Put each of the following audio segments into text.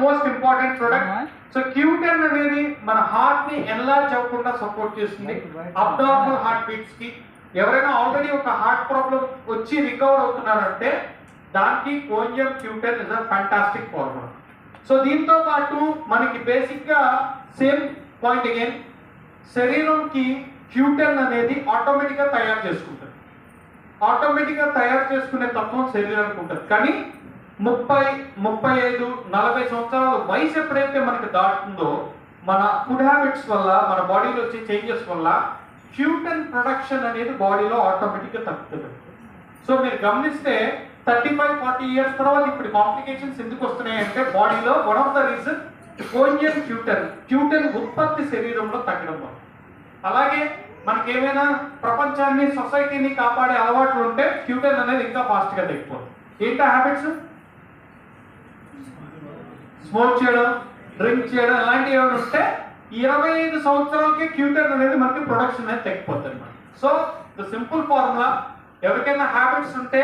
Most important product. So Q10 అనేది మన heart ని ఎన్లార్జ్ అవ్వకుండా సపోర్ట్ చేస్తుంది. అబ్నార్మల్ హార్ట్ బీట్స్ కి ఎవరైనా ఆల్రెడీ ఒక హార్ట్ ప్రాబ్లం వచ్చి రికవర్ అవుతున్నారంటే దానికి కోంజం Q10 is a fantastic formula. So దీంతో పాటు మనకి బేసిక్ గా సేమ్ పాయింట్ అగైన్, శరీరంకి Q10 అనేది ఆటోమేటిక్ గా తయారు చేసుకుంటుంది. ఆటోమేటిక్ గా తయారు చేసుకునే తత్వం శరీరానికి ఉంటుంది. కానీ 35-40 సంవత్సరాల వయసు ఎప్పుడైతే మనకి దాటుతుందో మన ఫుడ్ హ్యాబిట్స్ వల్ల, మన బాడీలో వచ్చే చేంజెస్ వల్ల Q10 ప్రొడక్షన్ అనేది బాడీలో ఆటోమేటిక్ గా తగ్గుతుంది. సో మీరు గమనిస్తే 35-40 ఇయర్స్ తర్వాత ఇప్పుడు కాంప్లికేషన్స్ ఎందుకు వస్తున్నాయి అంటే బాడీలో వన్ ఆఫ్ ద రీజన్ కోంజం Q10 ఉత్పత్తి శరీరంలో తగ్గడం వల్ల. అలాగే మనకి ఏమైనా ప్రపంచాన్ని, సొసైటీని కాపాడే అలవాట్లు ఉంటే Q10 అనేది ఇంకా ఫాస్ట్ గా తగ్గిపోతుంది. ఏంటా హ్యాబిట్స్? స్మోక్ చేయడం, డ్రింక్ చేయడం, అలాంటివి ఏమైనా ఉంటే 25 సంవత్సరాలకి Q10 అనేది మనకి ప్రొడక్షన్ అనేది తగ్గిపోతుంది. సో ద సింపుల్ ఫార్ములా, ఎవరికైనా హ్యాబిట్స్ ఉంటే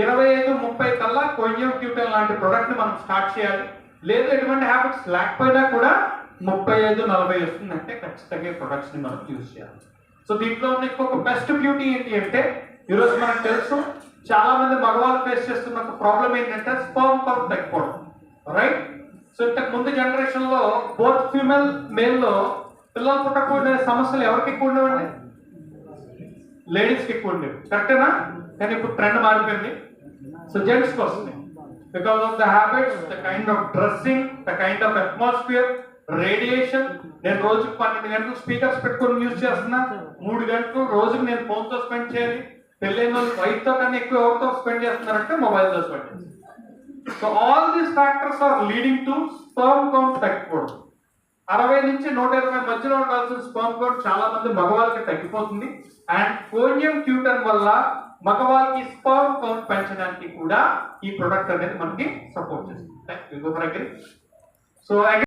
25-30 కల్లా కోంజం Q10 లాంటి ప్రొడక్ట్ ని మనం స్టార్ట్ చేయాలి. లేదు ఎటువంటి హ్యాబిట్స్ లేకపోయినా కూడా 35-40 వస్తుందంటే ఖచ్చితంగా ప్రొడక్ట్స్ ని మనం యూజ్ చేయాలి. సో దీంట్లో ఉన్న ఇంకొక బెస్ట్ బ్యూటీ ఏంటి అంటే, ఈరోజు మనకు తెలుసు చాలా మంది మగవాళ్ళు ఫేస్ చేస్తున్న ఒక ప్రాబ్లం ఏంటంటే స్పర్మ్ కౌంట్ తగ్గిపోవడం, రైట్? సో ఇంతకు ముందు జనరేషన్ లో బోత్ ఫీమేల్ మేల్ లో పిల్లలు పుట్టకపోయిన సమస్యలు ఎవరికి ఎక్కువ ఉండేవండి? లేడీస్ కి ఎక్కువ ఉండేవి, కరెక్టేనా? కానీ ఇప్పుడు ట్రెండ్ మారిపోయింది. సో జెంట్స్ కి వస్తుంది. Because of the habits, the kind of dressing, the kind of atmosphere, radiation. నేను రోజుకు 12 గంటలు స్పీకర్స్ పెట్టుకొని యూజ్ చేస్తున్నా, 3 గంటలు రోజుకు నేను ఫోన్ తో స్పెండ్ చేయాలి. పెళ్ళైన వాళ్ళు వైఫ్ తో కన్నా ఎక్కువ ఎవరితో స్పెండ్ చేస్తున్నారంటే మొబైల్ తో స్పెండ్ చేస్తారు. So all these factors are leading to sperm count తగ్గిపోవడం. 60-120 మధ్యలో ఉండాల్సిన స్పర్మ్ కౌంట్ చాలా మంది మగవాళ్ళకి తగ్గిపోతుంది. అండ్ కోంజం Q10 వల్ల మగవాళ్ళకి స్పర్మ్ కౌంట్ పెంచడానికి కూడా ఈ ప్రొడక్ట్ అనేది మనకి సపోర్ట్ చేస్తుంది. సో